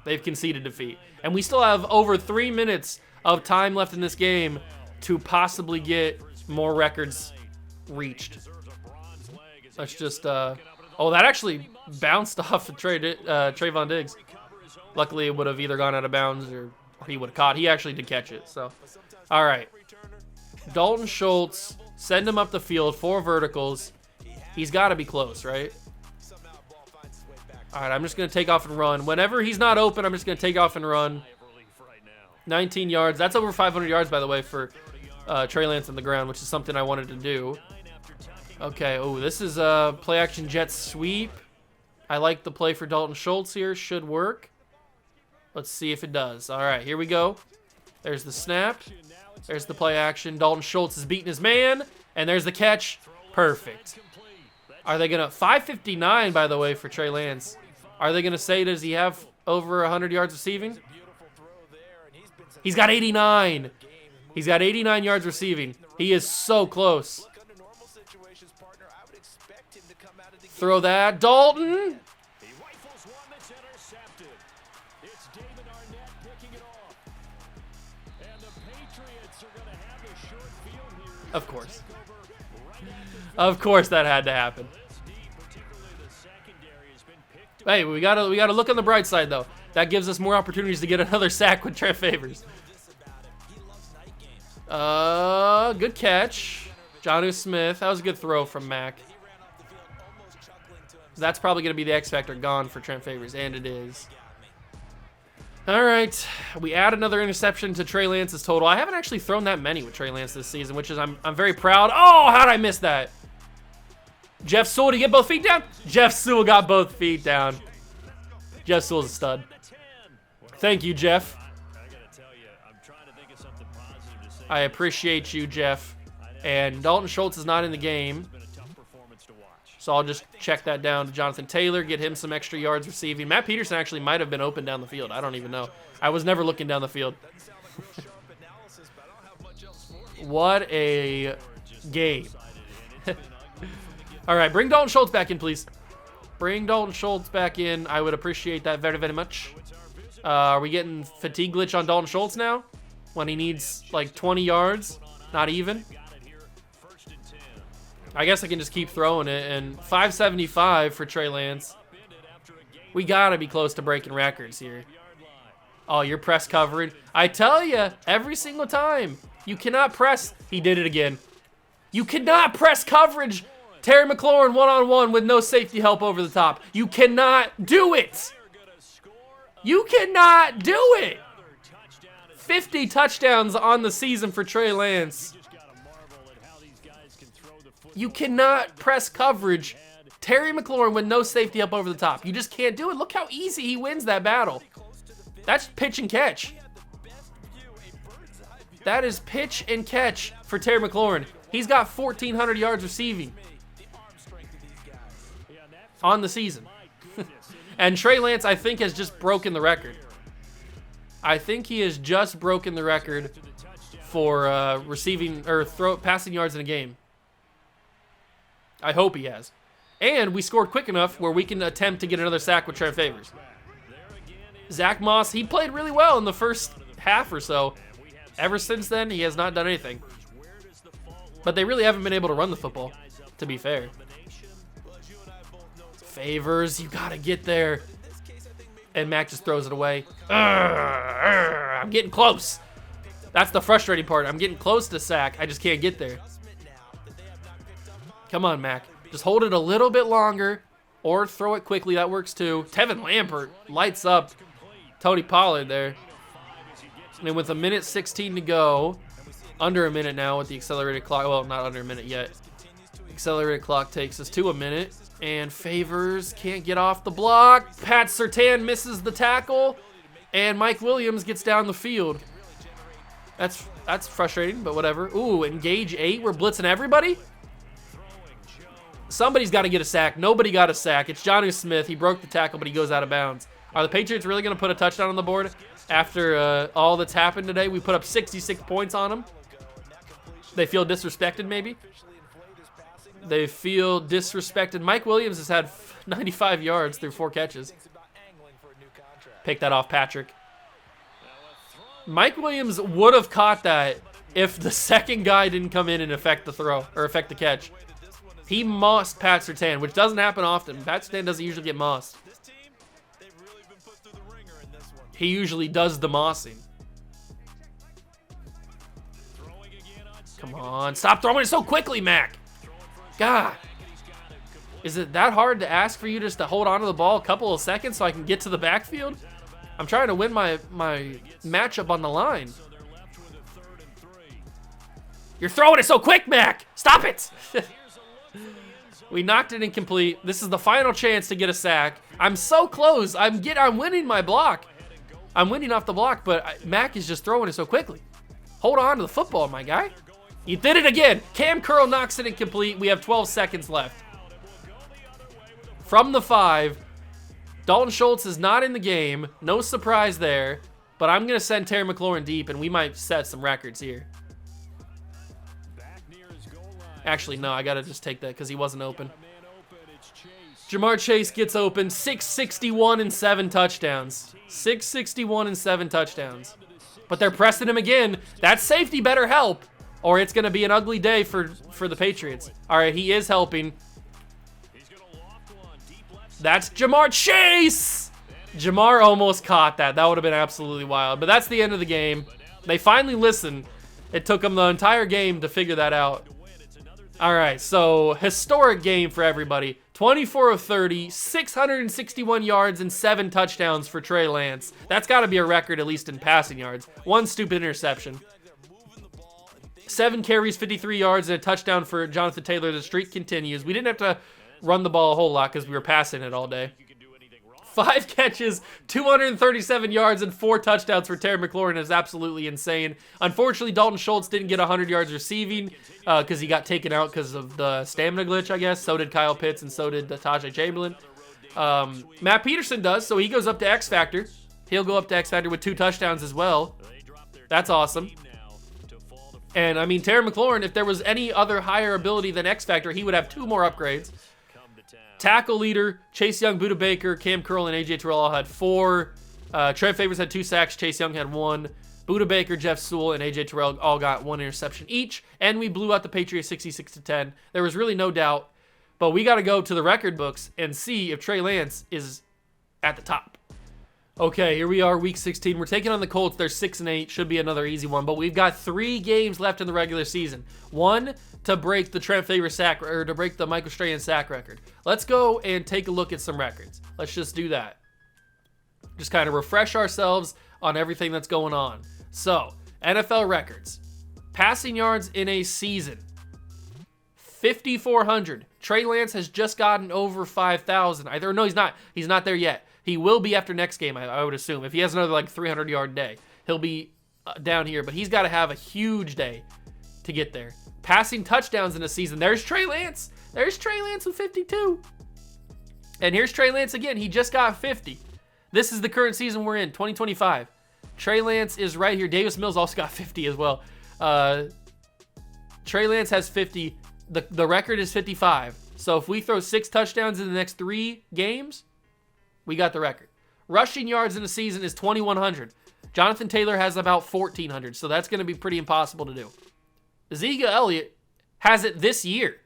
They've conceded defeat. And we still have over 3 minutes of time left in this game to possibly get more records reached. Let's just Oh, that actually bounced off of Trayvon Diggs. Luckily, it would have either gone out of bounds or he would have caught. He actually did catch it. So, all right. Dalton Schultz, send him up the field, 4 verticals. He's got to be close, right? All right, I'm just going to take off and run. Whenever he's not open, I'm just going to take off and run. 19 yards. That's over 500 yards, by the way, for Trey Lance on the ground, which is something I wanted to do. Okay, oh, this is a play-action jet sweep. I like the play for Dalton Schultz here. Should work. Let's see if it does. All right, here we go. There's the snap. There's the play action. Dalton Schultz is beating his man. And there's the catch. Perfect. Are they going to... 559, by the way, for Trey Lance. Are they going to say, does he have over 100 yards receiving? He's got 89. He's got 89 yards receiving. He is so close. Throw that. Dalton. Of course. Of course that had to happen. Hey, we gotta look on the bright side though. That gives us more opportunities to get another sack with Trent Favors. Good catch. Jonnu Smith. That was a good throw from Mac. That's probably gonna be the X factor gone for Trent Favors, and it is. All right, we add another interception to Trey Lance's total. I haven't actually thrown that many with Trey Lance this season, which is I'm very proud. Oh, how did I miss that? Jeff Sewell, to get both feet down? Jeff Sewell got both feet down. Jeff Sewell's a stud. Thank you, Jeff. I appreciate you, Jeff. And Dalton Schultz is not in the game. So I'll just check that down to Jonathan Taylor, get him some extra yards receiving. Matt Peterson actually might have been open down the field. I don't even know. I was never looking down the field. What a game. All right, bring Dalton Schultz back in, please. Bring Dalton Schultz back in. I would appreciate that very, very much. Are we getting fatigue glitch on Dalton Schultz now? When he needs like 20 yards? Not even? I guess I can just keep throwing it. And 575 for Trey Lance. We got to be close to breaking records here. Oh, you're press coverage. I tell you, every single time. You cannot press. He did it again. You cannot press coverage. Terry McLaurin one-on-one with no safety help over the top. You cannot do it. You cannot do it. 50 touchdowns on the season for Trey Lance. You cannot press coverage. Terry McLaurin with no safety up over the top. You just can't do it. Look how easy he wins that battle. That's pitch and catch. That is pitch and catch for Terry McLaurin. He's got 1,400 yards receiving on the season. And Trey Lance, I think, has just broken the record. I think he has just broken the record for receiving or passing yards in a game. I hope he has. And we scored quick enough where we can attempt to get another sack with Trent Favors. Zach Moss, he played really well in the first half or so. Ever since then, he has not done anything. But they really haven't been able to run the football, to be fair. Favors, you gotta get there. And Mac just throws it away. I'm getting close. That's the frustrating part. I'm getting close to sack. I just can't get there. Come on, Mac. Just hold it a little bit longer or throw it quickly. That works too. Tevin Lampert lights up Tony Pollard there. And with 1:16 to go, under a minute now with the accelerated clock. Well, not under a minute yet. Accelerated clock takes us to a minute. And Favors can't get off the block. Pat Surtain misses the tackle. And Mike Williams gets down the field. That's frustrating, but whatever. Ooh, engage 8. We're blitzing everybody? Somebody's got to get a sack. Nobody got a sack. It's Jonnu Smith. He broke the tackle, but he goes out of bounds. Are the Patriots really going to put a touchdown on the board after all that's happened today? We put up 66 points on them. They feel disrespected, maybe? They feel disrespected. Mike Williams has had 95 yards through 4 catches. Pick that off, Patrick. Mike Williams would have caught that if the second guy didn't come in and affect the throw, or affect the catch. He mossed Pat Surtain, which doesn't happen often. Pat Surtain doesn't usually get mossed. He usually does the mossing. Come on, stop throwing it so quickly, Mac. God. Is it that hard to ask for you just to hold on to the ball a couple of seconds so I can get to the backfield? I'm trying to win my matchup on the line. You're throwing it so quick, Mac. Stop it. We knocked it incomplete. This is the final chance to get a sack. I'm so close. I'm winning my block. I'm winning off the block, but Mac is just throwing it so quickly. Hold on to the football, my guy. You did it again. Cam Curl knocks it incomplete. We have 12 seconds left. From the 5, Dalton Schultz is not in the game. No surprise there, but I'm going to send Terry McLaurin deep, and we might set some records here. Actually, no, I got to just take that because he wasn't open. Jamar Chase gets open. 661 and 7 touchdowns. 661 and 7 touchdowns. But they're pressing him again. That safety better help, or it's going to be an ugly day for the Patriots. All right, he is helping. That's Jamar Chase! Jamar almost caught that. That would have been absolutely wild. But that's the end of the game. They finally listened. It took them the entire game to figure that out. All right, so historic game for everybody. 24 of 30, 661 yards, and 7 touchdowns for Trey Lance. That's got to be a record, at least in passing yards. 1 stupid interception. 7 carries, 53 yards, and a touchdown for Jonathan Taylor. The streak continues. We didn't have to run the ball a whole lot because we were passing it all day. 5 catches, 237 yards, and 4 touchdowns for Terry McLaurin is absolutely insane. Unfortunately, Dalton Schultz didn't get 100 yards receiving because he got taken out because of the stamina glitch, I guess. So did Kyle Pitts, and so did Tajay Chamberlain. Matt Peterson does, so he goes up to X Factor. He'll go up to X Factor with 2 touchdowns as well. That's awesome. And, I mean, Terry McLaurin, if there was any other higher ability than X Factor, he would have 2 more upgrades. Tackle leader, Chase Young, Budda Baker, Cam Curl, and A.J. Terrell all had 4. Trent Favors had 2 sacks. Chase Young had 1. Budda Baker, Jeff Sewell, and A.J. Terrell all got 1 interception each. And we blew out the Patriots 66-10. There was really no doubt. But we got to go to the record books and see if Trey Lance is at the top. Okay, here we are, Week 16. We're taking on the Colts. They're 6-8. Should be another easy one. But we've got 3 games left in the regular season. 1 to break the Trent Favors sack, or to break the Michael Strahan sack record. Let's go and take a look at some records. Let's just do that. Just kind of refresh ourselves on everything that's going on. So, NFL records. Passing yards in a season. 5,400. Trey Lance has just gotten over 5,000. No, he's not. He's not there yet. He will be after next game, I would assume. If he has another 300-yard day, he'll be down here. But he's got to have a huge day to get there. Passing touchdowns in a season. There's Trey Lance. There's Trey Lance with 52. And here's Trey Lance again. He just got 50. This is the current season we're in, 2025. Trey Lance is right here. Davis Mills also got 50 as well. Trey Lance has 50. The record is 55. So if we throw 6 touchdowns in the next 3 games, we got the record. Rushing yards in a season is 2,100. Jonathan Taylor has about 1,400, so that's going to be pretty impossible to do. Ezekiel Elliott has it this year.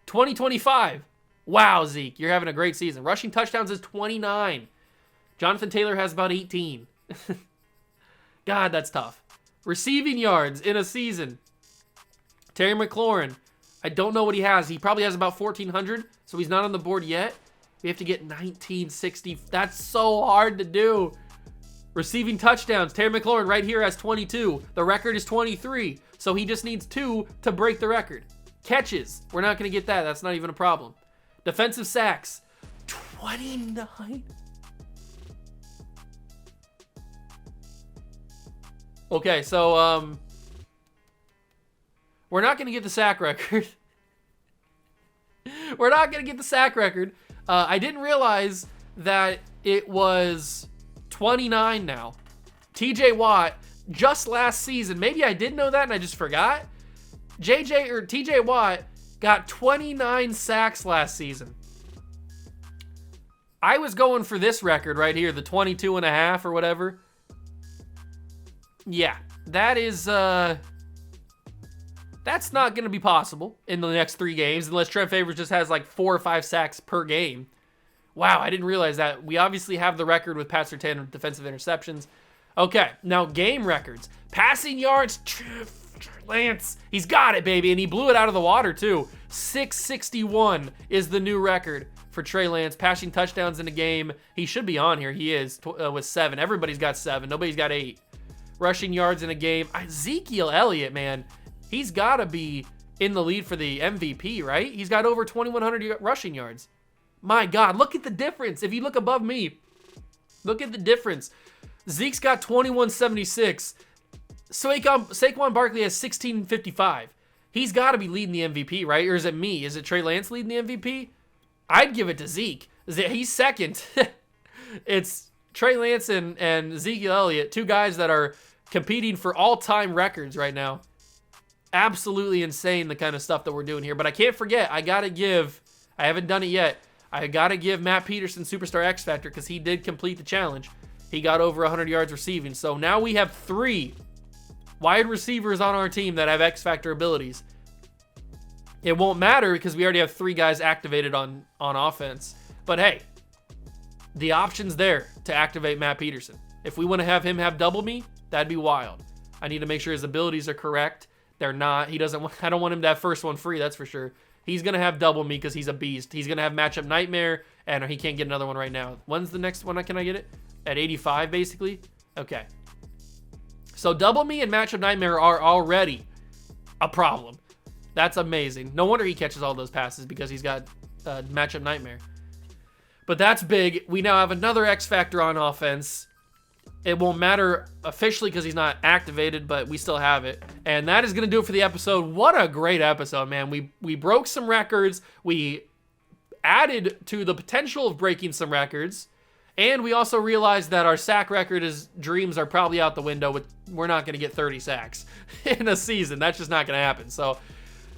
2025. Wow, Zeke, you're having a great season. Rushing touchdowns is 29. Jonathan Taylor has about 18. God, that's tough. Receiving yards in a season. Terry McLaurin, I don't know what he has. He probably has about 1,400, so he's not on the board yet. We have to get 1960. That's so hard to do. Receiving touchdowns. Terry McLaurin right here has 22. The record is 23. So he just needs 2 to break the record. Catches. We're not going to get that. That's not even a problem. Defensive sacks. 29. Okay, so we're not going to get the sack record. We're not going to get the sack record. I didn't realize that it was 29 now. TJ Watt, just last season, maybe I did know that and I just forgot. TJ Watt got 29 sacks last season. I was going for this record right here, the 22 and a half or whatever. Yeah, that's That's not going to be possible in the next 3 games unless Trent Favors just has like 4 or 5 sacks per game. Wow, I didn't realize that. We obviously have the record with Pat Surtain with defensive interceptions. Okay, now game records. Passing yards, Lance, he's got it, baby, and he blew it out of the water, too. 661 is the new record for Trey Lance. Passing touchdowns in a game, he should be on here. He is with 7. Everybody's got 7. Nobody's got 8. Rushing yards in a game. Ezekiel Elliott, man, he's got to be in the lead for the MVP, right? He's got over 2,100 rushing yards. My God, look at the difference. If you look above me, look at the difference. Zeke's got 2,176. Saquon Barkley has 1,655. He's got to be leading the MVP, right? Or is it me? Is it Trey Lance leading the MVP? I'd give it to Zeke. He's second. It's Trey Lance and Ezekiel Elliott, 2 guys that are competing for all-time records right now. Absolutely insane, the kind of stuff that we're doing here. But I can't forget, I haven't done it yet, I got to give Matt Peterson Superstar X Factor because he did complete the challenge. He got over 100 yards receiving. So now we have 3 wide receivers on our team that have X Factor abilities. It won't matter because we already have 3 guys activated on offense. But hey, the option's there to activate Matt Peterson. If we want to have him have double me, that'd be wild. I need to make sure his abilities are correct. They're not. I don't want him to have first one free, that's for sure. He's going to have double me because he's a beast. He's going to have matchup nightmare, and he can't get another one right now. When's the next one? Can I get it? At 85, basically? Okay. So double me and matchup nightmare are already a problem. That's amazing. No wonder he catches all those passes because he's got matchup nightmare. But that's big. We now have another X Factor on offense. It won't matter officially because he's not activated, but we still have it. And that is going to do it for the episode. What a great episode, man. We broke some records. We added to the potential of breaking some records. And we also realized that our sack record dreams are probably out the window. We're not going to get 30 sacks in a season. That's just not going to happen. So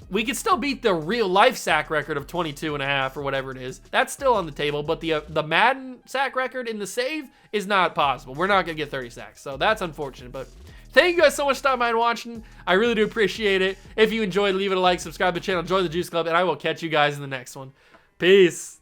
we could still beat the real life sack record of 22.5 or whatever it is. That's still on the table, but the Madden sack record in the save is not possible. We're not going to get 30 sacks, so that's unfortunate. But thank you guys so much for stopping by and watching. I really do appreciate it. If you enjoyed, leave it a like, subscribe to the channel, join the Juice Club, and I will catch you guys in the next one. Peace.